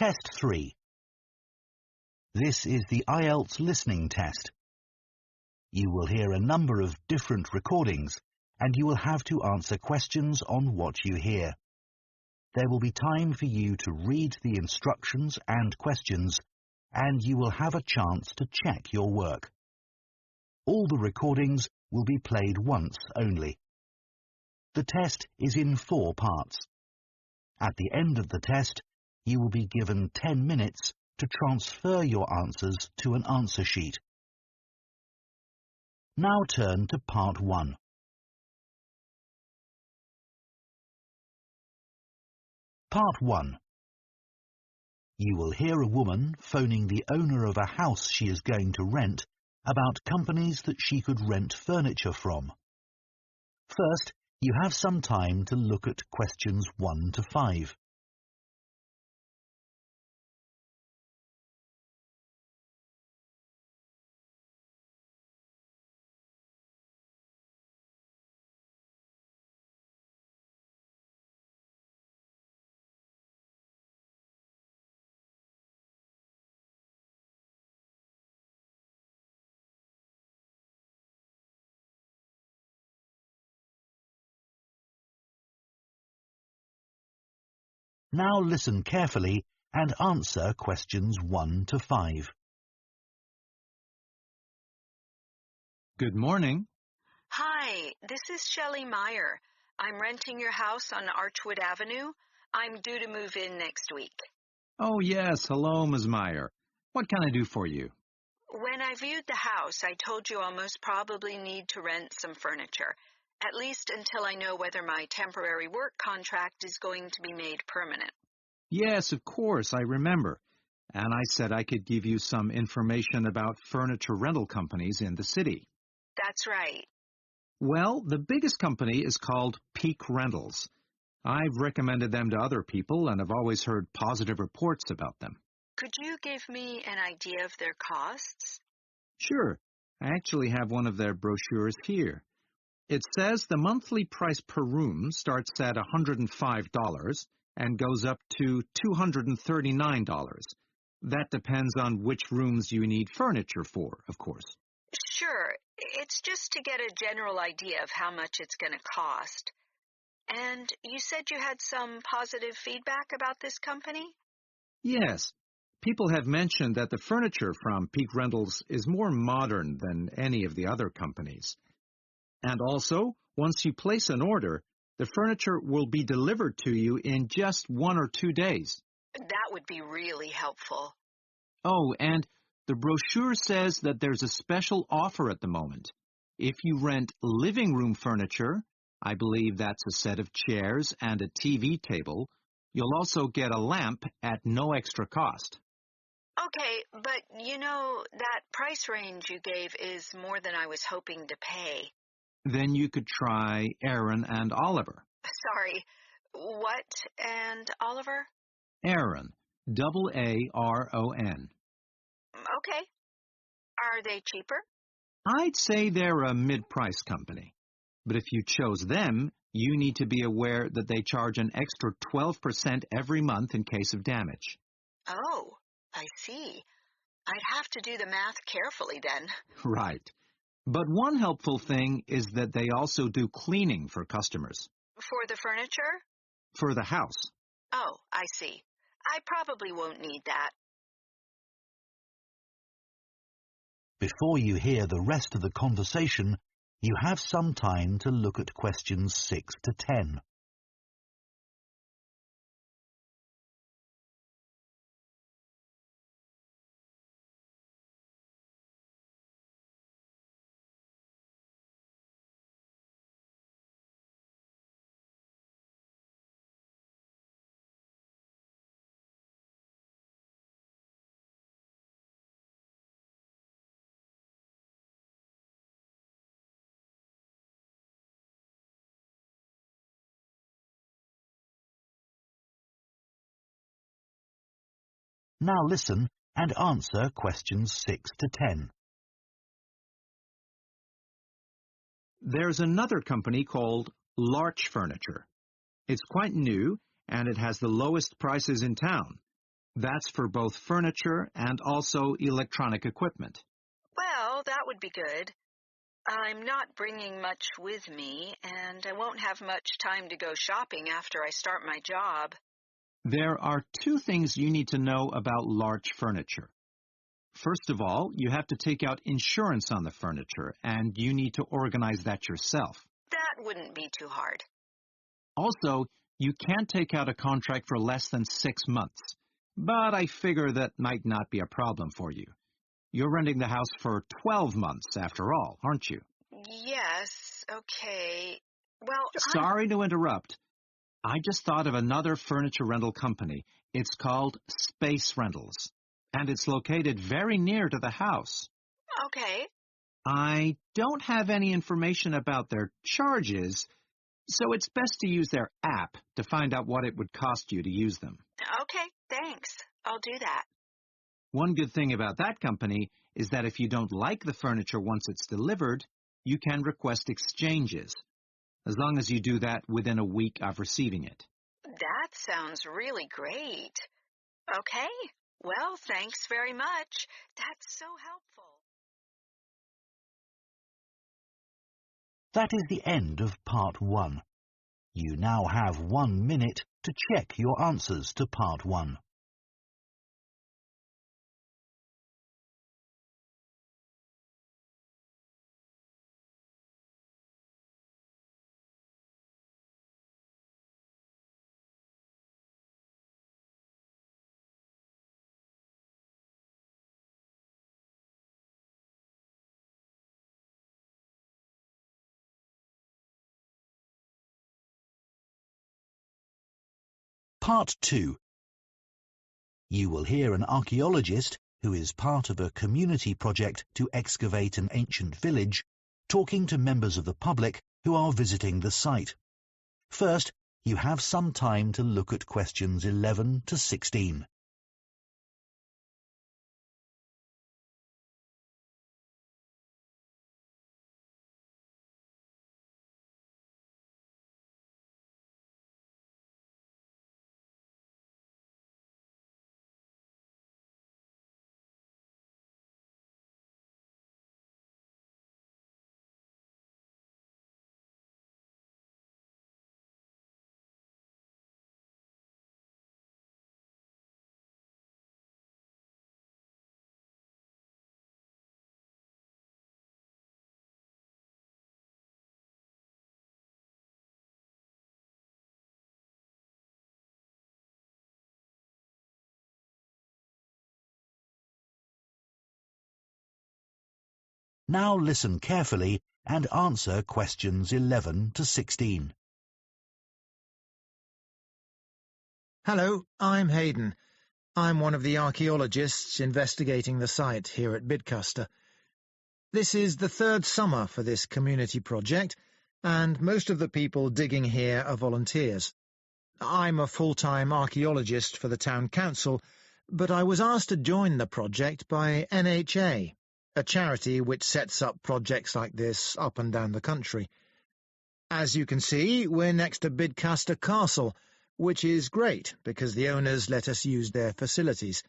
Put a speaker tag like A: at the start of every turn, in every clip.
A: Test 3. This is the IELTS listening test. You will hear a number of different recordings, and you will have to answer questions on what you hear. There will be time for you to read the instructions and questions, and you will have a chance to check your work. All the recordings will be played once only. The test is in 4 parts. At the end of the test, you will be given 10 minutes to transfer your answers to an answer sheet. Now turn to Part 1. Part 1. You will hear a woman phoning the owner of a house she is going to rent about companies that she could rent furniture from. First, you have some time to look at questions 1 to 5. Now listen carefully and answer questions 1 to 5.
B: Good morning.
C: Hi, this is Shelley Meyer. I'm renting your house on Archwood Avenue. I'm due to move in next week.
B: Oh, yes. Hello, Ms. Meyer. What can I do for you?
C: When I viewed the house, I told you I'll most probably need to rent some furniture, at least until I know whether my temporary work contract is going to be made permanent.
B: Yes, of course, I remember. And I said I could give you some information about furniture rental companies in the city.
C: That's right.
B: Well, the biggest company is called Peak Rentals. I've recommended them to other people and have always heard positive reports about them.
C: Could you give me an idea of their costs?
B: Sure. I actually have one of their brochures here. It says the monthly price per room starts at $105 and goes up to $239. That depends on which rooms you need furniture for, of course.
C: Sure. It's just to get a general idea of how much it's going to cost. And you said you had some positive feedback about this company?
B: Yes. People have mentioned that the furniture from Peak Rentals is more modern than any of the other companies. And also, once you place an order, the furniture will be delivered to you in just 1 or 2 days.
C: That would be really helpful.
B: Oh, and the brochure says that there's a special offer at the moment. If you rent living room furniture, I believe that's a set of chairs and a TV table, you'll also get a lamp at no extra cost.
C: Okay, but that price range you gave is more than I was hoping to pay.
B: Then you could try Aaron and Oliver.
C: Sorry, what and Oliver?
B: Aaron, Aaron.
C: Okay. Are they cheaper?
B: I'd say they're a mid-price company. But if you chose them, you need to be aware that they charge an extra 12% every month in case of damage.
C: Oh, I see. I'd have to do the math carefully then.
B: Right. But one helpful thing is that they also do cleaning for customers.
C: For the furniture?
B: For the house.
C: Oh, I see. I probably won't need that.
A: Before you hear the rest of the conversation, you have some time to look at questions 6 to 10. Now listen and answer questions 6 to 10.
B: There's another company called Larch Furniture. It's quite new, and it has the lowest prices in town. That's for both furniture and also electronic equipment.
C: Well, that would be good. I'm not bringing much with me, and I won't have much time to go shopping after I start my job.
B: There are two things you need to know about large furniture. First of all, you have to take out insurance on the furniture, and you need to organize that yourself.
C: That wouldn't be too hard.
B: Also, you can't take out a contract for less than 6 months, but I figure that might not be a problem for you. You're renting the house for 12 months, after all, aren't you?
C: Yes, okay. Well,
B: Sorry to interrupt. I just thought of another furniture rental company. It's called Space Rentals, and it's located very near to the house.
C: Okay.
B: I don't have any information about their charges, so it's best to use their app to find out what it would cost you to use them.
C: Okay, thanks. I'll do that.
B: One good thing about that company is that if you don't like the furniture once it's delivered, you can request exchanges, as long as you do that within a week of receiving it.
C: That sounds really great. Okay. Well, thanks very much. That's so helpful.
A: That is the end of Part 1. You now have 1 minute to check your answers to Part 1. Part 2. You will hear an archaeologist, who is part of a community project to excavate an ancient village, talking to members of the public who are visiting the site. First, you have some time to look at questions 11 to 16. Now listen carefully and answer questions 11 to 16.
D: Hello, I'm Hayden. I'm one of the archaeologists investigating the site here at Bidcaster. This is the third summer for this community project, and most of the people digging here are volunteers. I'm a full-time archaeologist for the town council, but I was asked to join the project by NHA, a charity which sets up projects like this up and down the country. As you can see, we're next to Bidcaster Castle, which is great because the owners let us use their facilities.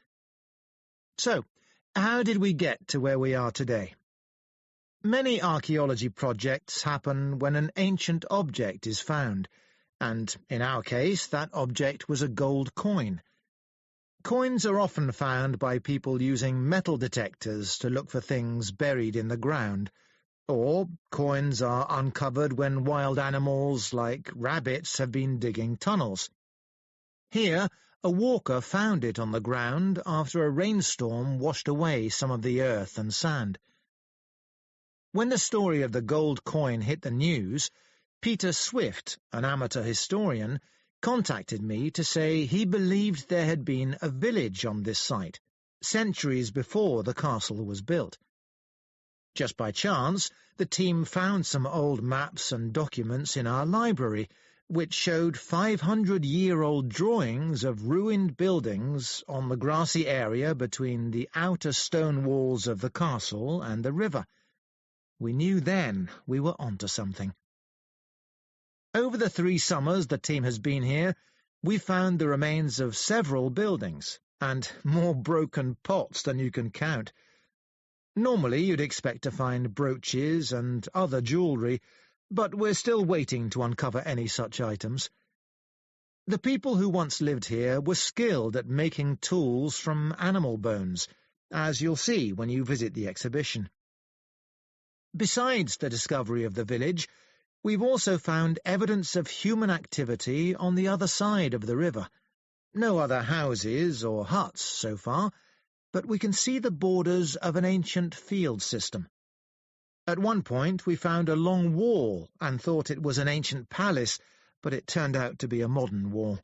D: So, how did we get to where we are today? Many archaeology projects happen when an ancient object is found, and in our case that object was a gold coin. Coins are often found by people using metal detectors to look for things buried in the ground, or coins are uncovered when wild animals like rabbits have been digging tunnels. Here, a walker found it on the ground after a rainstorm washed away some of the earth and sand. When the story of the gold coin hit the news, Peter Swift, an amateur historian, contacted me to say he believed there had been a village on this site, centuries before the castle was built. Just by chance, the team found some old maps and documents in our library, which showed 500-year-old drawings of ruined buildings on the grassy area between the outer stone walls of the castle and the river. We knew then we were onto something. Over the 3 summers the team has been here, we found the remains of several buildings, and more broken pots than you can count. Normally you'd expect to find brooches and other jewellery, but we're still waiting to uncover any such items. The people who once lived here were skilled at making tools from animal bones, as you'll see when you visit the exhibition. Besides the discovery of the village, we've also found evidence of human activity on the other side of the river. No other houses or huts so far, but we can see the borders of an ancient field system. At one point we found a long wall and thought it was an ancient palace, but it turned out to be a modern wall.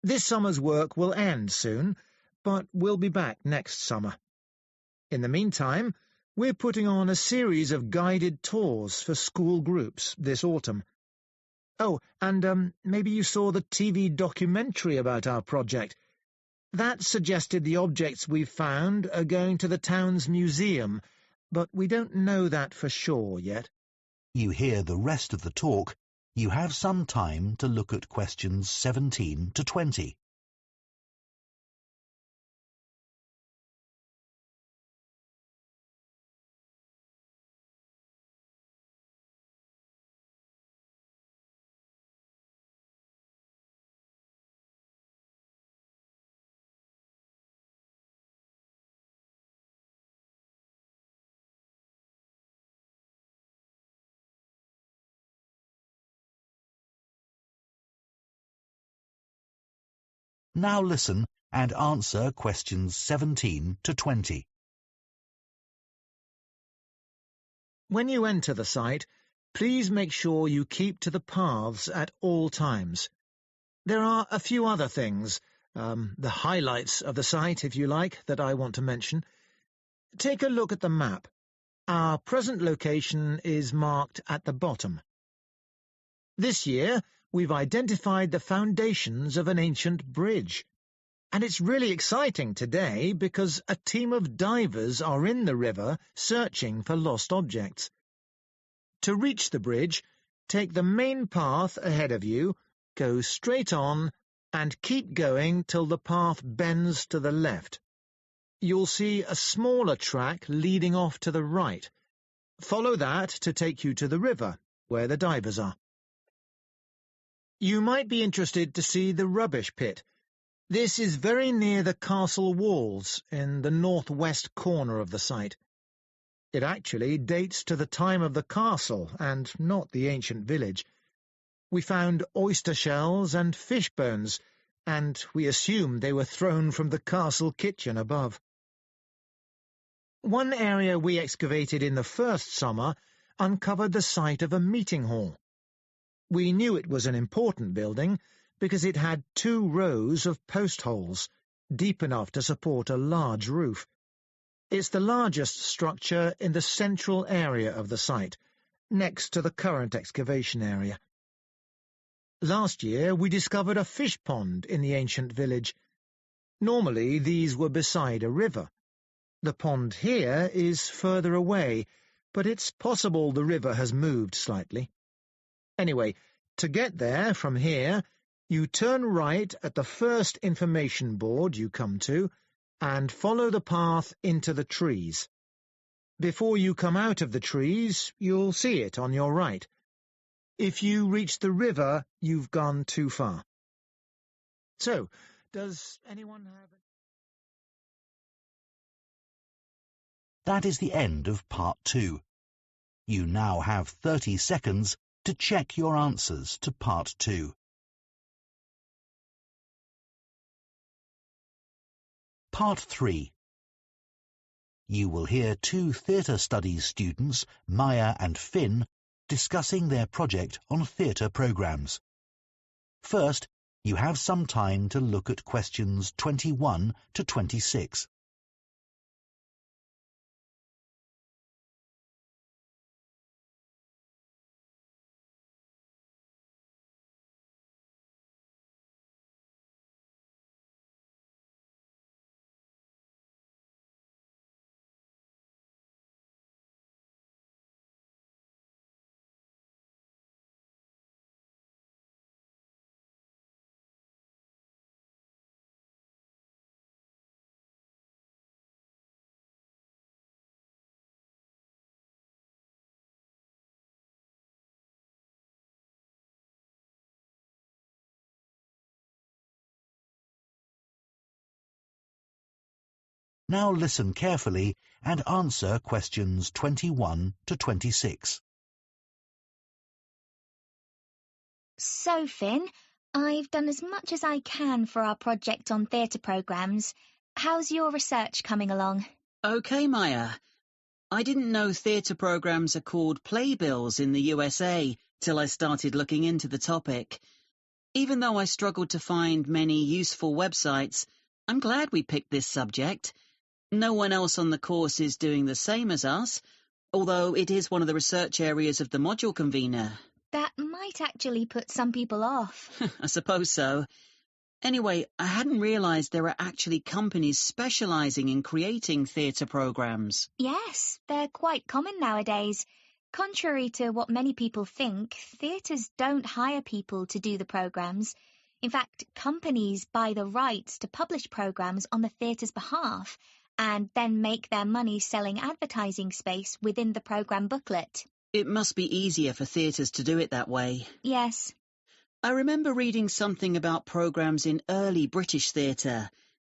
D: This summer's work will end soon, but we'll be back next summer. In the meantime, we're putting on a series of guided tours for school groups this autumn. Oh, and maybe you saw the TV documentary about our project. That suggested the objects we've found are going to the town's museum, but we don't know that for sure yet.
A: You hear the rest of the talk. You have some time to look at questions 17 to 20. Now listen and answer questions 17 to 20.
D: When you enter the site, please make sure you keep to the paths at all times. There are a few other things, the highlights of the site, if you like, that I want to mention. Take a look at the map. Our present location is marked at the bottom. This year, we've identified the foundations of an ancient bridge. And it's really exciting today because a team of divers are in the river searching for lost objects. To reach the bridge, take the main path ahead of you, go straight on, and keep going till the path bends to the left. You'll see a smaller track leading off to the right. Follow that to take you to the river, where the divers are. You might be interested to see the rubbish pit. This is very near the castle walls in the northwest corner of the site. It actually dates to the time of the castle and not the ancient village. We found oyster shells and fish bones, and we assumed they were thrown from the castle kitchen above. One area we excavated in the first summer uncovered the site of a meeting hall. We knew it was an important building because it had 2 rows of post holes, deep enough to support a large roof. It's the largest structure in the central area of the site, next to the current excavation area. Last year we discovered a fish pond in the ancient village. Normally these were beside a river. The pond here is further away, but it's possible the river has moved slightly. Anyway, to get there from here, you turn right at the first information board you come to and follow the path into the trees. Before you come out of the trees, you'll see it on your right. If you reach the river, you've gone too far. So, does anyone have...
A: That is the end of part 2. You now have 30 seconds to check your answers to part 2. Part 3. You will hear 2 theatre studies students, Maya and Finn, discussing their project on theatre programmes. First, you have some time to look at questions 21 to 26. Now listen carefully and answer questions 21 to 26.
E: So, Finn, I've done as much as I can for our project on theatre programmes. How's your research coming along?
F: Okay, Maya. I didn't know theatre programmes are called playbills in the USA till I started looking into the topic. Even though I struggled to find many useful websites, I'm glad we picked this subject. No one else on the course is doing the same as us, although it is one of the research areas of the module convener.
E: That might actually put some people off.
F: I suppose so. Anyway, I hadn't realised there are actually companies specialising in creating theatre programmes.
E: Yes, they're quite common nowadays. Contrary to what many people think, theatres don't hire people to do the programmes. In fact, companies buy the rights to publish programmes on the theatre's behalf and then make their money selling advertising space within the programme booklet.
F: It must be easier for theatres to do it that way.
E: Yes.
F: I remember reading something about programmes in early British theatre.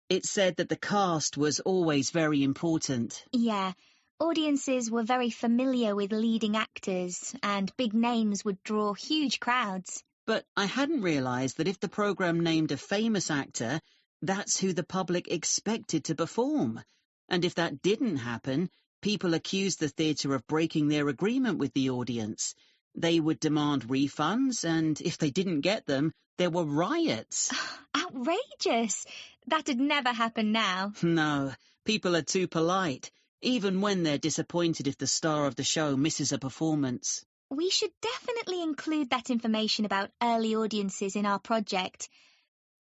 F: It said that the cast was always very important.
E: Yeah, audiences were very familiar with leading actors, and big names would draw huge crowds.
F: But I hadn't realised that if the programme named a famous actor, that's who the public expected to perform. And if that didn't happen, people accused the theatre of breaking their agreement with the audience. They would demand refunds, and if they didn't get them, there were riots.
E: Outrageous! That'd never happen now.
F: No, people are too polite, even when they're disappointed if the star of the show misses a performance.
E: We should definitely include that information about early audiences in our project.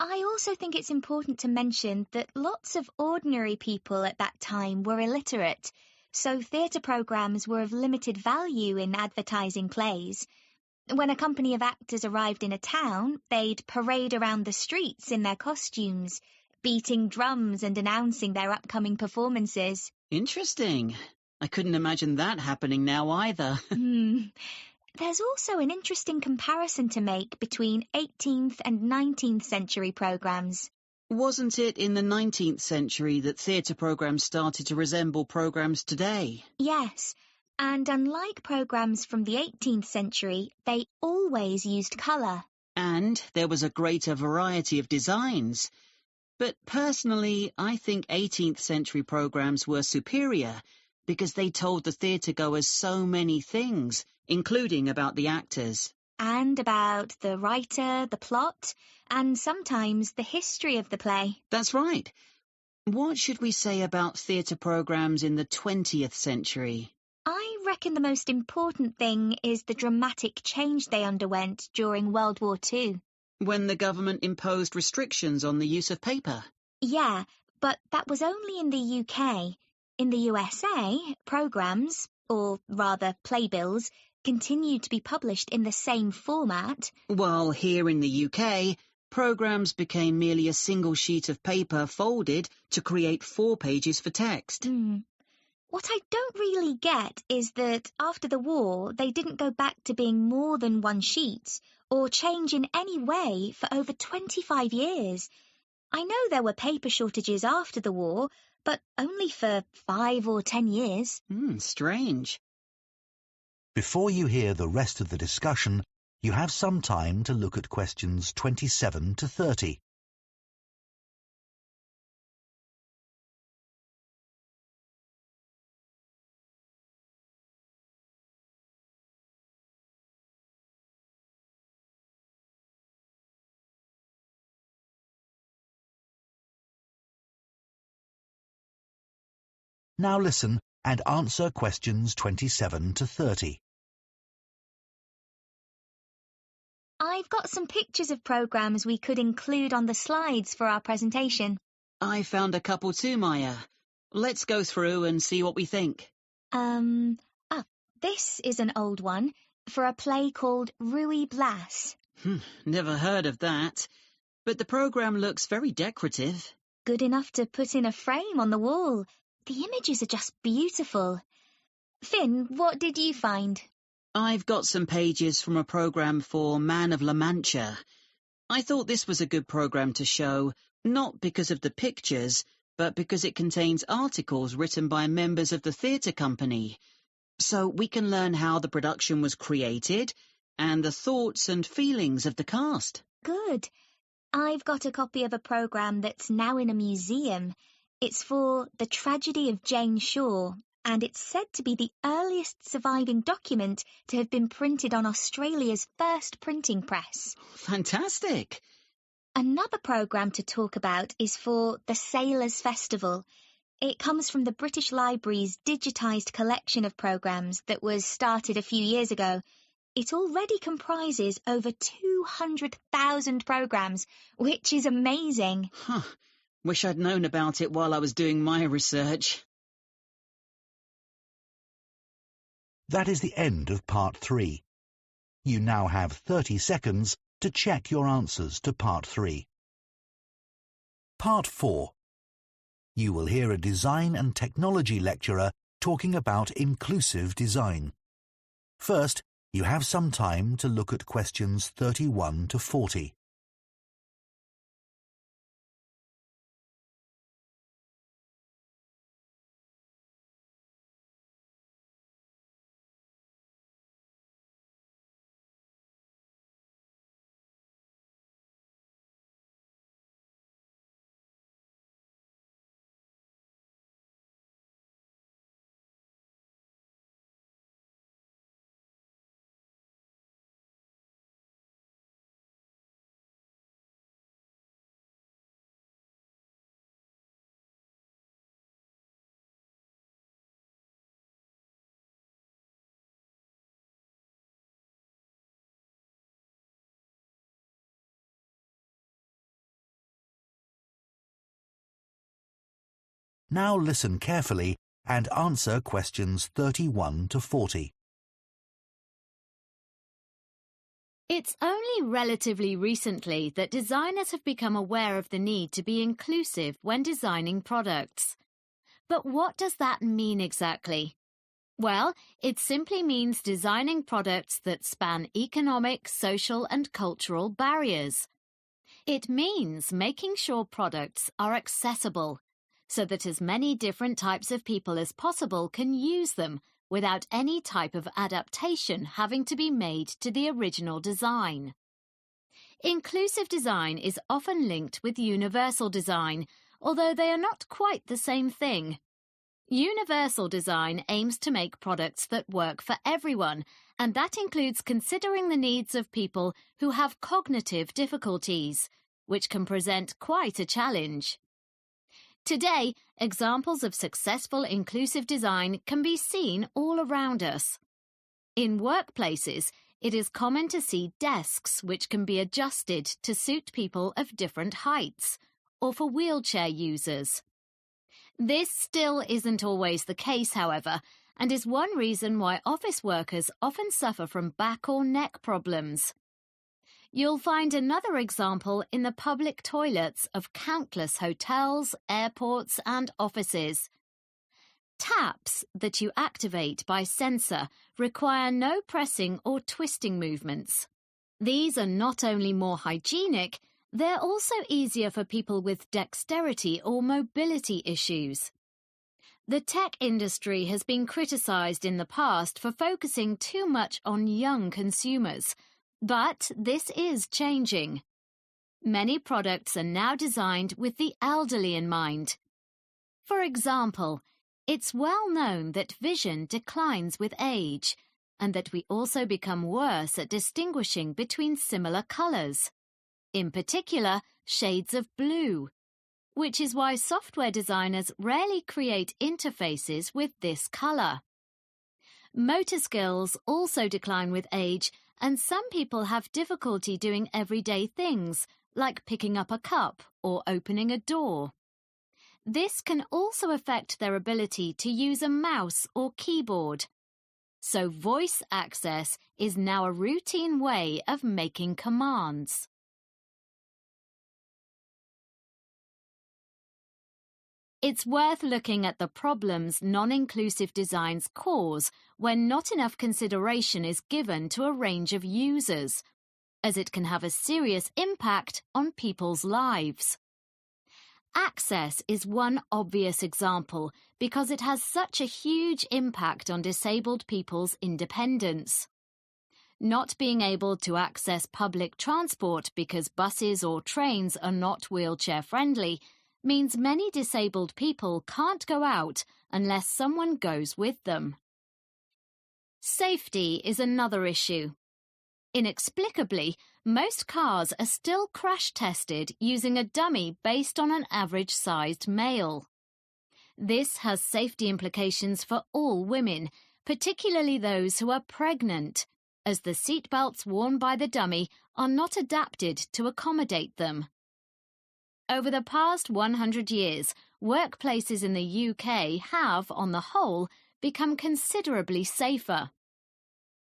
E: I also think it's important to mention that lots of ordinary people at that time were illiterate, so theatre programmes were of limited value in advertising plays. When a company of actors arrived in a town, they'd parade around the streets in their costumes, beating drums and announcing their upcoming performances.
F: Interesting. I couldn't imagine that happening now either.
E: There's also an interesting comparison to make between 18th and 19th century programmes.
F: Wasn't it in the 19th century that theatre programmes started to resemble programmes today?
E: Yes, and unlike programmes from the 18th century, they always used colour.
F: And there was a greater variety of designs. But personally, I think 18th century programmes were superior because they told the theatre-goers so many things, including about the actors.
E: And about the writer, the plot, and sometimes the history of the play.
F: That's right. What should we say about theatre programmes in the 20th century?
E: I reckon the most important thing is the dramatic change they underwent during World War II.
F: When the government imposed restrictions on the use of paper?
E: Yeah, but that was only in the UK. In the USA, programmes, or rather playbills, continued to be published in the same format.
F: While here in the UK, programmes became merely a single sheet of paper folded to create 4 pages for text.
E: What I don't really get is that after the war, they didn't go back to being more than one sheet, or change in any way for over 25 years. I know there were paper shortages after the war, but only for 5 or 10 years.
F: Strange.
A: Before you hear the rest of the discussion, you have some time to look at questions 27 to 30. Now listen and answer questions 27 to 30.
E: I've got some pictures of programmes we could include on the slides for our presentation.
F: I found a couple too, Maya. Let's go through and see what we think.
E: This is an old one for a play called Ruy Blas.
F: Never heard of that. But the programme looks very decorative.
E: Good enough to put in a frame on the wall. The images are just beautiful. Finn, what did you find?
F: I've got some pages from a programme for Man of La Mancha. I thought this was a good programme to show, not because of the pictures, but because it contains articles written by members of the theatre company. So we can learn how the production was created and the thoughts and feelings of the cast.
E: Good. I've got a copy of a programme that's now in a museum. It's for The Tragedy of Jane Shore, and it's said to be the earliest surviving document to have been printed on Australia's first printing press.
F: Fantastic!
E: Another programme to talk about is for the Sailors' Festival. It comes from the British Library's digitised collection of programmes that was started a few years ago. It already comprises over 200,000 programmes, which is amazing.
F: Wish I'd known about it while I was doing my research.
A: That is the end of Part 3. You now have 30 seconds to check your answers to Part 3. Part 4. You will hear a design and technology lecturer talking about inclusive design. First, you have some time to look at questions 31 to 40. Now listen carefully and answer questions 31 to 40.
G: It's only relatively recently that designers have become aware of the need to be inclusive when designing products. But what does that mean exactly? Well, it simply means designing products that span economic, social and cultural barriers. It means making sure products are accessible, so that as many different types of people as possible can use them without any type of adaptation having to be made to the original design. Inclusive design is often linked with universal design, although they are not quite the same thing. Universal design aims to make products that work for everyone, and that includes considering the needs of people who have cognitive difficulties, which can present quite a challenge. Today, examples of successful inclusive design can be seen all around us. In workplaces, it is common to see desks which can be adjusted to suit people of different heights, or for wheelchair users. This still isn't always the case, however, and is one reason why office workers often suffer from back or neck problems. You'll find another example in the public toilets of countless hotels, airports and offices. Taps that you activate by sensor require no pressing or twisting movements. These are not only more hygienic, they're also easier for people with dexterity or mobility issues. The tech industry has been criticised in the past for focusing too much on young consumers, but this is changing. Many products are now designed with the elderly in mind. For example, it's well known that vision declines with age, and that we also become worse at distinguishing between similar colours, in particular shades of blue, which is why software designers rarely create interfaces with this colour. Motor skills also decline with age, and some people have difficulty doing everyday things, like picking up a cup or opening a door. This can also affect their ability to use a mouse or keyboard. So voice access is now a routine way of making commands. It's worth looking at the problems non-inclusive designs cause when not enough consideration is given to a range of users, as it can have a serious impact on people's lives. Access is one obvious example because it has such a huge impact on disabled people's independence. Not being able to access public transport because buses or trains are not wheelchair-friendly means many disabled people can't go out unless someone goes with them. Safety is another issue. Inexplicably, most cars are still crash-tested using a dummy based on an average-sized male. This has safety implications for all women, particularly those who are pregnant, as the seatbelts worn by the dummy are not adapted to accommodate them. Over the past 100 years, workplaces in the UK have, on the whole, become considerably safer.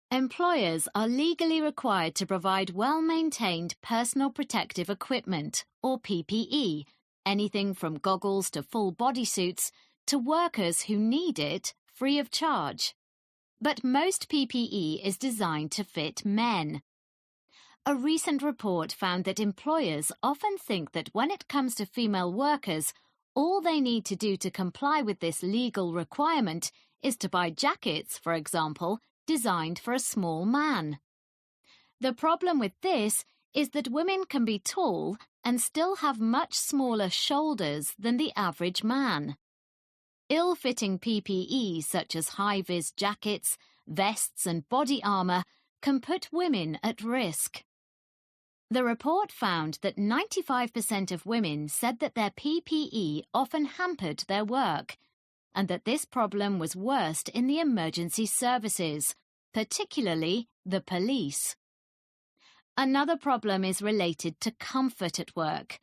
G: Employers are legally required to provide well-maintained personal protective equipment, or PPE, anything from goggles to full bodysuits, to workers who need it free of charge. But most PPE is designed to fit men. A recent report found that employers often think that when it comes to female workers, all they need to do to comply with this legal requirement is to buy jackets, for example, designed for a small man. The problem with this is that women can be tall and still have much smaller shoulders than the average man. Ill-fitting PPE such as high-vis jackets, vests and body armour can put women at risk. The report found that 95% of women said that their PPE often hampered their work, and that this problem was worst in the emergency services, particularly the police. Another problem is related to comfort at work.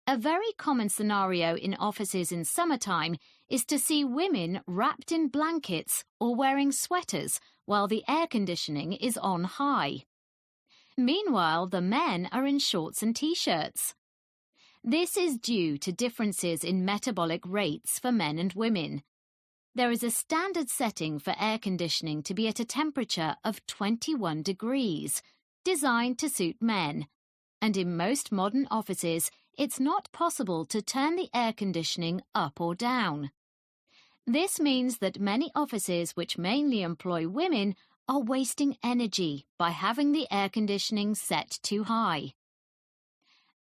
G: A very common scenario in offices in summertime is to see women wrapped in blankets or wearing sweaters while the air conditioning is on high. Meanwhile, the men are in shorts and t-shirts. This is due to differences in metabolic rates for men and women. There is a standard setting for air conditioning to be at a temperature of 21 degrees, designed to suit men, and in most modern offices, it's not possible to turn the air conditioning up or down. This means that many offices which mainly employ women are wasting energy by having the air conditioning set too high.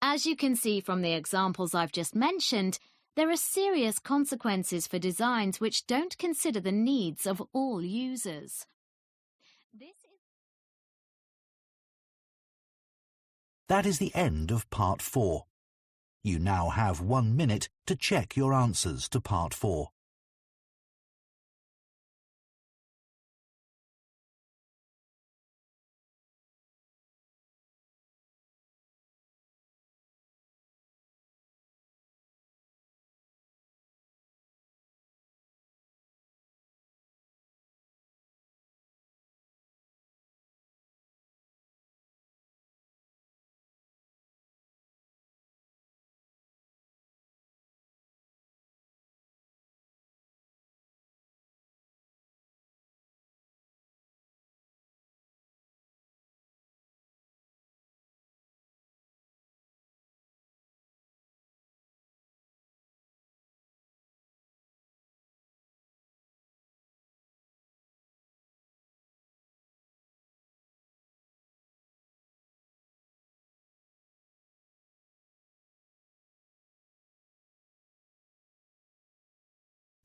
G: As you can see from the examples I've just mentioned, there are serious consequences for designs which don't consider the needs of all users.
A: That is the end of Part 4. You now have 1 minute to check your answers to Part 4.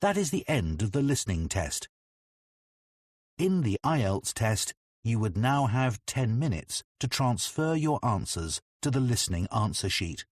A: That is the end of the listening test. In the IELTS test, you would now have 10 minutes to transfer your answers to the listening answer sheet.